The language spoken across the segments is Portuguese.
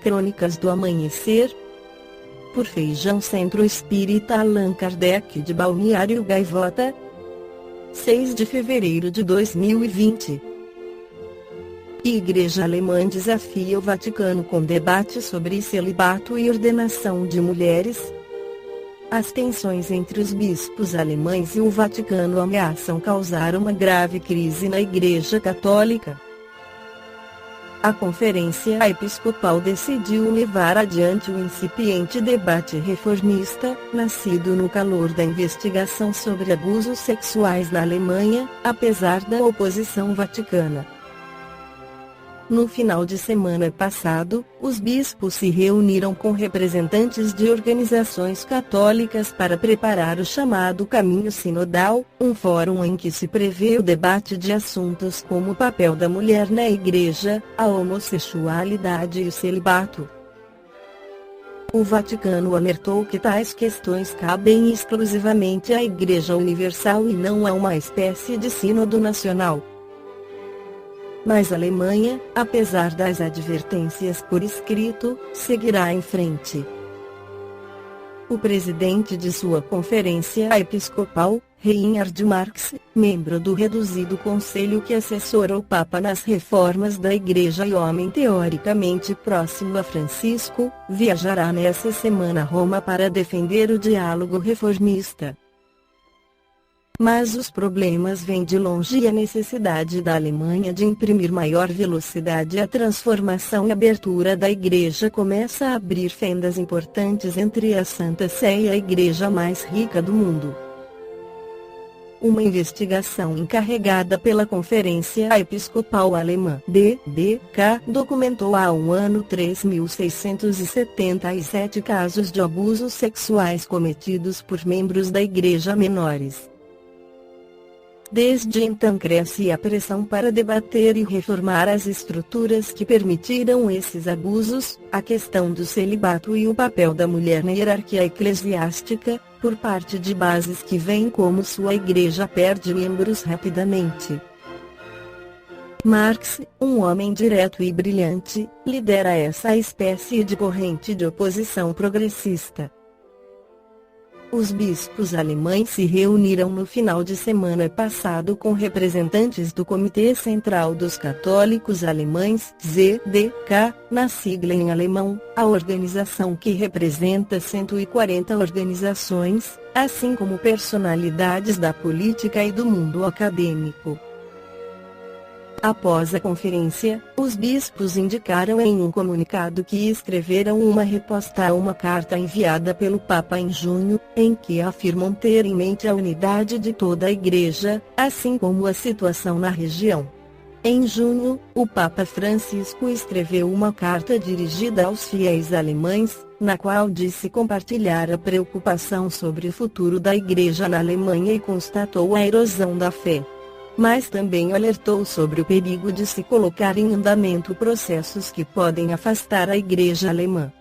Crônicas do Amanhecer, por Feijão Centro Espírita Allan Kardec de Balneário Gaivota, 6 de fevereiro de 2020. Igreja alemã desafia o Vaticano com debate sobre celibato e ordenação de mulheres. As tensões entre os bispos alemães e o Vaticano ameaçam causar uma grave crise na Igreja Católica. A Conferência Episcopal decidiu levar adiante o incipiente debate reformista, nascido no calor da investigação sobre abusos sexuais na Alemanha, apesar da oposição vaticana. No final de semana passado, os bispos se reuniram com representantes de organizações católicas para preparar o chamado Caminho Sinodal, um fórum em que se prevê o debate de assuntos como o papel da mulher na Igreja, a homossexualidade e o celibato. O Vaticano alertou que tais questões cabem exclusivamente à Igreja Universal e não a uma espécie de sínodo nacional. Mas a Alemanha, apesar das advertências por escrito, seguirá em frente. O presidente de sua conferência episcopal, Reinhard Marx, membro do reduzido conselho que assessora o Papa nas reformas da Igreja e homem teoricamente próximo a Francisco, viajará nessa semana a Roma para defender o diálogo reformista. Mas os problemas vêm de longe e a necessidade da Alemanha de imprimir maior velocidade à transformação e abertura da Igreja começa a abrir fendas importantes entre a Santa Sé e a Igreja mais rica do mundo. Uma investigação encarregada pela Conferência Episcopal Alemã (DBK) documentou há um ano 3.677 casos de abusos sexuais cometidos por membros da Igreja menores. Desde então cresce a pressão para debater e reformar as estruturas que permitiram esses abusos, a questão do celibato e o papel da mulher na hierarquia eclesiástica, por parte de bases que veem como sua igreja perde membros rapidamente. Marx, um homem direto e brilhante, lidera essa espécie de corrente de oposição progressista. Os bispos alemães se reuniram no final de semana passado com representantes do Comitê Central dos Católicos Alemães (ZDK), na sigla em alemão, a organização que representa 140 organizações, assim como personalidades da política e do mundo acadêmico. Após a conferência, os bispos indicaram em um comunicado que escreveram uma resposta a uma carta enviada pelo Papa em junho, em que afirmam ter em mente a unidade de toda a Igreja, assim como a situação na região. Em junho, o Papa Francisco escreveu uma carta dirigida aos fiéis alemães, na qual disse compartilhar a preocupação sobre o futuro da Igreja na Alemanha e constatou a erosão da fé. Mas também alertou sobre o perigo de se colocar em andamento processos que podem afastar a Igreja alemã.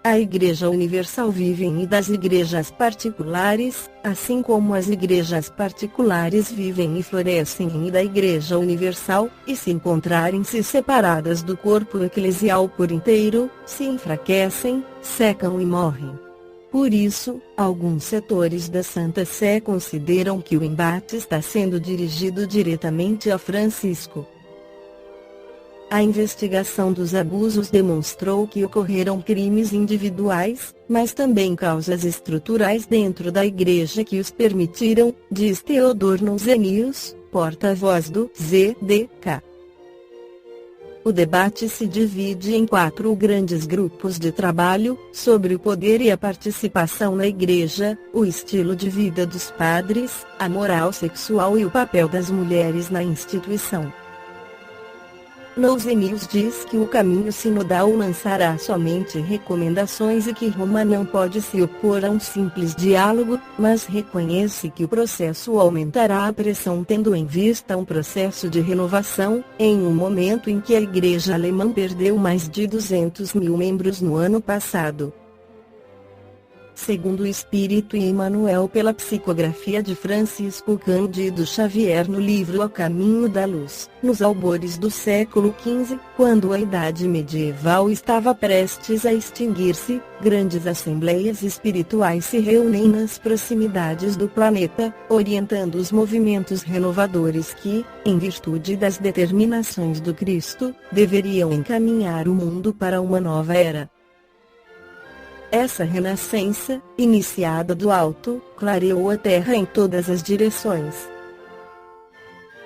A Igreja Universal vive em das igrejas particulares, assim como as igrejas particulares vivem e florescem em da Igreja Universal, e se encontrarem-se separadas do corpo eclesial por inteiro, se enfraquecem, secam e morrem. Por isso, alguns setores da Santa Sé consideram que o embate está sendo dirigido diretamente a Francisco. A investigação dos abusos demonstrou que ocorreram crimes individuais, mas também causas estruturais dentro da Igreja que os permitiram, diz Theodor Nuzenius, porta-voz do ZDK. O debate se divide em 4 grandes grupos de trabalho, sobre o poder e a participação na Igreja, o estilo de vida dos padres, a moral sexual e o papel das mulheres na instituição. Nuzenius diz que o caminho sinodal lançará somente recomendações e que Roma não pode se opor a um simples diálogo, mas reconhece que o processo aumentará a pressão tendo em vista um processo de renovação, em um momento em que a Igreja alemã perdeu mais de 200 mil membros no ano passado. segundo o Espírito e Emmanuel pela psicografia de Francisco Cândido Xavier no livro A Caminho da Luz. Nos albores do século XV, quando a Idade Medieval estava prestes a extinguir-se, grandes assembleias espirituais se reúnem nas proximidades do planeta, orientando os movimentos renovadores que, em virtude das determinações do Cristo, deveriam encaminhar o mundo para uma nova era. Essa renascença, iniciada do alto, clareou a terra em todas as direções.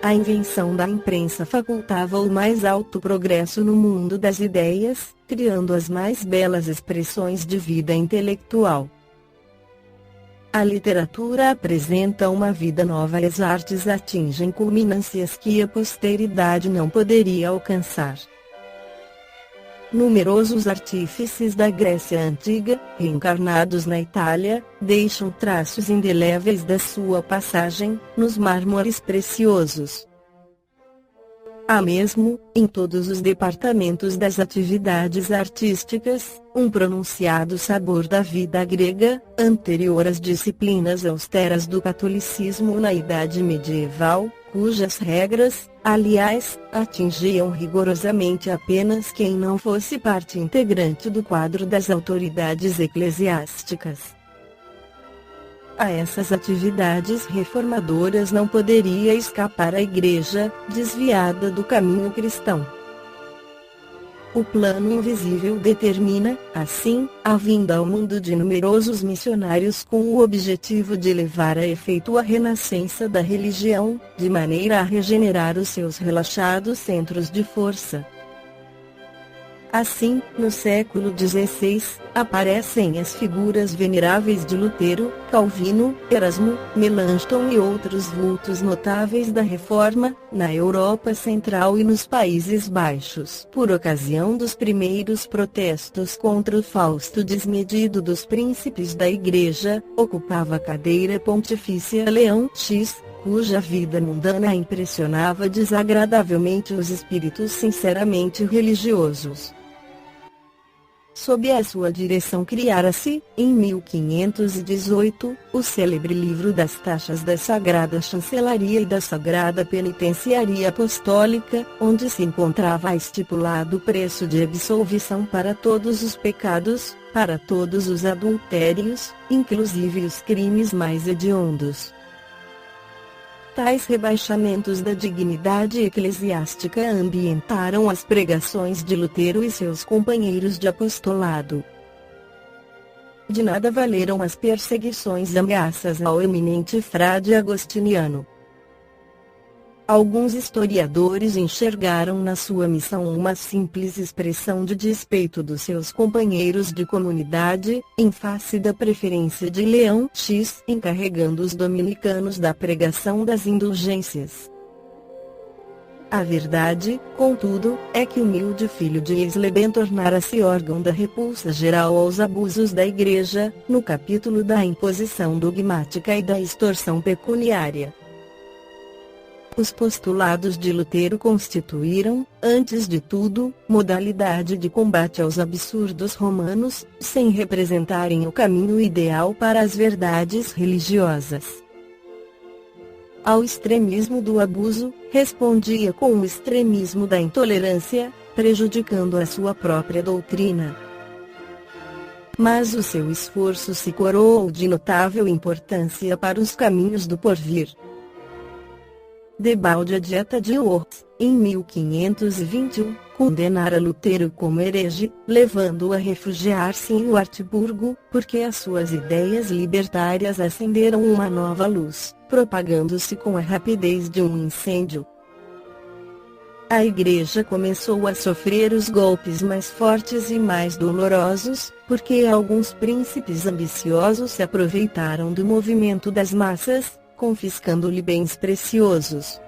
A invenção da imprensa facultava o mais alto progresso no mundo das ideias, criando as mais belas expressões de vida intelectual. A literatura apresenta uma vida nova e as artes atingem culminâncias que a posteridade não poderia alcançar. Numerosos artífices da Grécia Antiga, reencarnados na Itália, deixam traços indeléveis da sua passagem, nos mármores preciosos. Há mesmo, em todos os departamentos das atividades artísticas, um pronunciado sabor da vida grega, anterior às disciplinas austeras do catolicismo na Idade Medieval, cujas regras, aliás, atingiam rigorosamente apenas quem não fosse parte integrante do quadro das autoridades eclesiásticas. A essas atividades reformadoras não poderia escapar a Igreja, desviada do caminho cristão. O plano invisível determina, assim, a vinda ao mundo de numerosos missionários com o objetivo de levar a efeito a renascença da religião, de maneira a regenerar os seus relaxados centros de força. Assim, no século XVI, aparecem as figuras veneráveis de Lutero, Calvino, Erasmo, Melanchthon e outros vultos notáveis da Reforma, na Europa Central e nos Países Baixos. Por ocasião dos primeiros protestos contra o fausto desmedido dos príncipes da Igreja, ocupava a cadeira pontifícia Leão X, cuja vida mundana impressionava desagradavelmente os espíritos sinceramente religiosos. Sob a sua direção criara-se, em 1518, o célebre livro das taxas da Sagrada Chancelaria e da Sagrada Penitenciaria Apostólica, onde se encontrava estipulado o preço de absolvição para todos os pecados, para todos os adultérios, inclusive os crimes mais hediondos. Tais rebaixamentos da dignidade eclesiástica ambientaram as pregações de Lutero e seus companheiros de apostolado. De nada valeram as perseguições e ameaças ao eminente frade agostiniano. Alguns historiadores enxergaram na sua missão uma simples expressão de despeito dos seus companheiros de comunidade, em face da preferência de Leão X encarregando os dominicanos da pregação das indulgências. A verdade, contudo, é que o humilde filho de Eisleben tornara-se órgão da repulsa geral aos abusos da Igreja, no capítulo da imposição dogmática e da extorsão pecuniária. Os postulados de Lutero constituíram, antes de tudo, modalidade de combate aos absurdos romanos, sem representarem o caminho ideal para as verdades religiosas. Ao extremismo do abuso, respondia com o extremismo da intolerância, prejudicando a sua própria doutrina. Mas o seu esforço se coroou de notável importância para os caminhos do porvir. Debalde a Dieta de Worms, em 1521, condenara Lutero como herege, levando-o a refugiar-se em Wartburgo, porque as suas ideias libertárias acenderam uma nova luz, propagando-se com a rapidez de um incêndio. A Igreja começou a sofrer os golpes mais fortes e mais dolorosos, porque alguns príncipes ambiciosos se aproveitaram do movimento das massas, confiscando-lhe bens preciosos.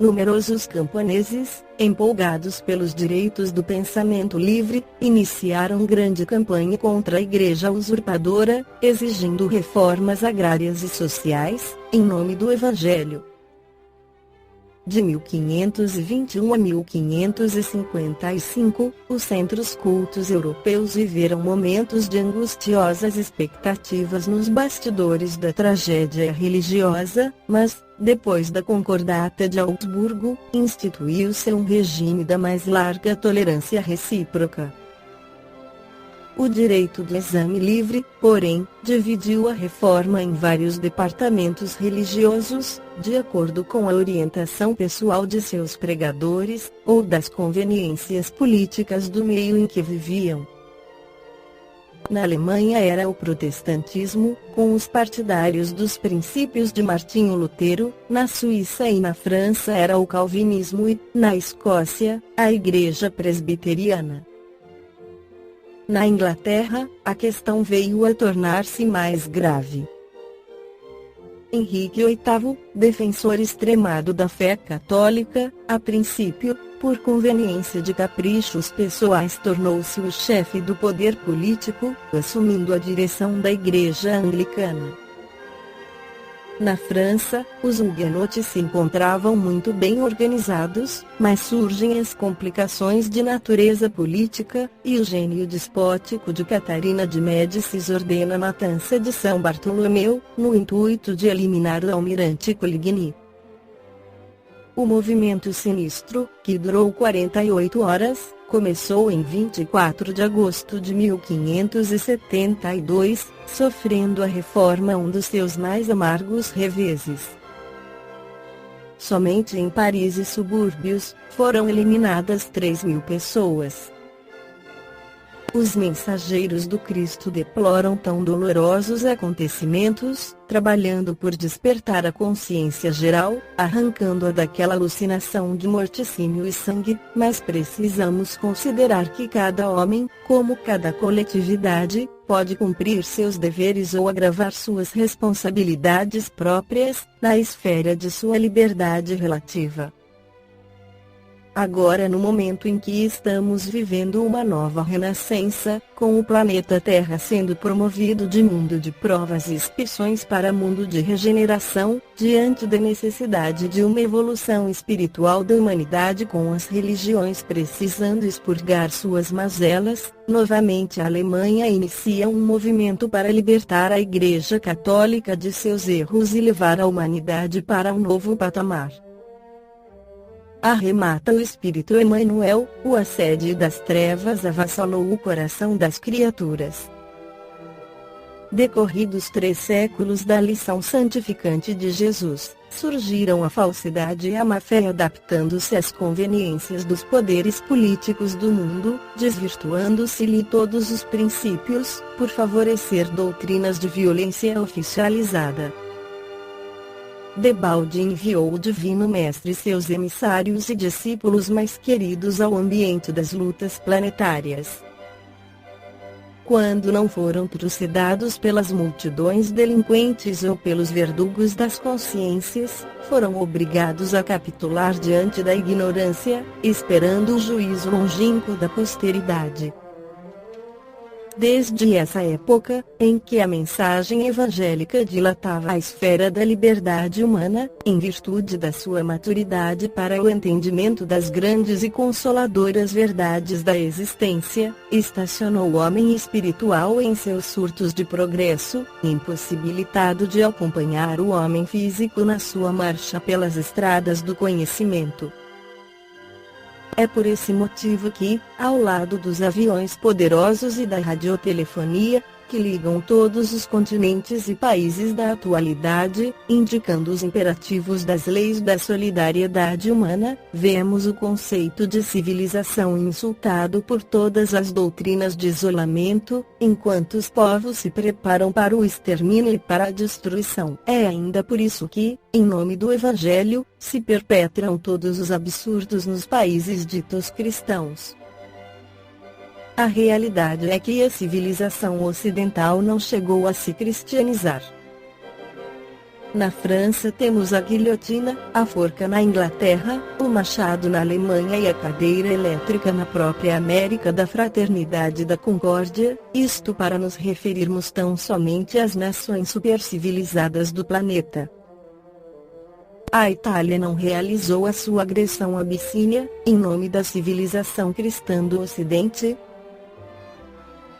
Numerosos camponeses, empolgados pelos direitos do pensamento livre, iniciaram grande campanha contra a Igreja usurpadora, exigindo reformas agrárias e sociais, em nome do Evangelho. de 1521 a 1555, os centros cultos europeus viveram momentos de angustiosas expectativas nos bastidores da tragédia religiosa, mas, depois da Concordata de Augsburgo, instituiu-se um regime da mais larga tolerância recíproca. O direito do exame livre, porém, dividiu a reforma em vários departamentos religiosos, de acordo com a orientação pessoal de seus pregadores, ou das conveniências políticas do meio em que viviam. Na Alemanha era o protestantismo, com os partidários dos princípios de Martinho Lutero; na Suíça e na França era o calvinismo e, na Escócia, a Igreja Presbiteriana. Na Inglaterra, a questão veio a tornar-se mais grave. Henrique VIII, defensor extremado da fé católica, a princípio, por conveniência de caprichos pessoais, tornou-se o chefe do poder político, assumindo a direção da Igreja Anglicana. Na França, os huguenotes se encontravam muito bem organizados, mas surgem as complicações de natureza política, e o gênio despótico de Catarina de Médicis ordena a matança de São Bartolomeu, no intuito de eliminar o almirante Coligny. O movimento sinistro, que durou 48 horas, começou em 24 de agosto de 1572, sofrendo a reforma um dos seus mais amargos reveses. Somente em Paris e subúrbios, foram eliminadas 3.000 pessoas. Os mensageiros do Cristo deploram tão dolorosos acontecimentos, trabalhando por despertar a consciência geral, arrancando-a daquela alucinação de morticínio e sangue, mas precisamos considerar que cada homem, como cada coletividade, pode cumprir seus deveres ou agravar suas responsabilidades próprias, na esfera de sua liberdade relativa. Agora, no momento em que estamos vivendo uma nova renascença, com o planeta Terra sendo promovido de mundo de provas e expiações para mundo de regeneração, diante da necessidade de uma evolução espiritual da humanidade, com as religiões precisando expurgar suas mazelas, novamente a Alemanha inicia um movimento para libertar a Igreja Católica de seus erros e levar a humanidade para um novo patamar. Arremata o Espírito Emmanuel, o assédio das trevas avassalou o coração das criaturas. Decorridos 3 séculos da lição santificante de Jesus, surgiram a falsidade e a má-fé adaptando-se às conveniências dos poderes políticos do mundo, desvirtuando-se-lhe todos os princípios, por favorecer doutrinas de violência oficializada. Debalde enviou o Divino Mestre seus emissários e discípulos mais queridos ao ambiente das lutas planetárias. Quando não foram trucidados pelas multidões delinquentes ou pelos verdugos das consciências, foram obrigados a capitular diante da ignorância, esperando o juízo longínquo da posteridade. Desde essa época, em que a mensagem evangélica dilatava a esfera da liberdade humana, em virtude da sua maturidade para o entendimento das grandes e consoladoras verdades da existência, estacionou o homem espiritual em seus surtos de progresso, impossibilitado de acompanhar o homem físico na sua marcha pelas estradas do conhecimento. É por esse motivo que, ao lado dos aviões poderosos e da radiotelefonia, que ligam todos os continentes e países da atualidade, indicando os imperativos das leis da solidariedade humana, vemos o conceito de civilização insultado por todas as doutrinas de isolamento, enquanto os povos se preparam para o extermínio e para a destruição. É ainda por isso que, em nome do Evangelho, se perpetram todos os absurdos nos países ditos cristãos. A realidade é que a civilização ocidental não chegou a se cristianizar. Na França temos a guilhotina, a forca na Inglaterra, o machado na Alemanha e a cadeira elétrica na própria América da Fraternidade e da Concórdia, isto para nos referirmos tão somente às nações supercivilizadas do planeta. a Itália não realizou a sua agressão à Abissínia, em nome da civilização cristã do Ocidente?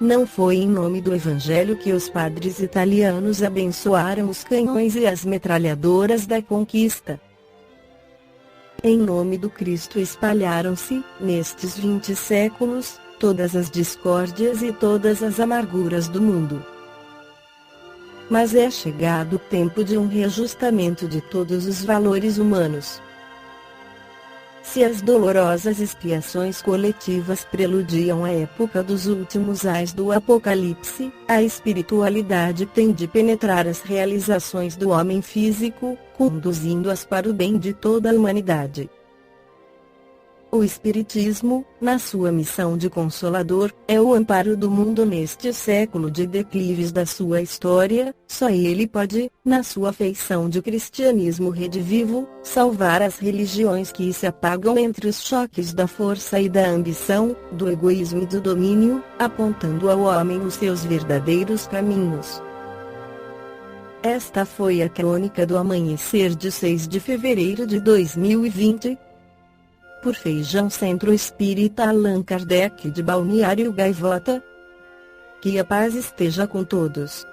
Não foi em nome do Evangelho que os padres italianos abençoaram os canhões e as metralhadoras da conquista. Em nome do Cristo espalharam-se, nestes 20 séculos, todas as discórdias e todas as amarguras do mundo. Mas é chegado o tempo de um reajustamento de todos os valores humanos. Se as dolorosas expiações coletivas preludiam a época dos últimos ais do Apocalipse, a espiritualidade tem de penetrar as realizações do homem físico, conduzindo-as para o bem de toda a humanidade. O Espiritismo, na sua missão de consolador, é o amparo do mundo neste século de declives da sua história. Só ele pode, na sua feição de cristianismo redivivo, salvar as religiões que se apagam entre os choques da força e da ambição, do egoísmo e do domínio, apontando ao homem os seus verdadeiros caminhos. Esta foi a crônica do amanhecer de 6 de fevereiro de 2020. Por Feijão Centro Espírita Allan Kardec de Balneário Gaivota. Que a paz esteja com todos.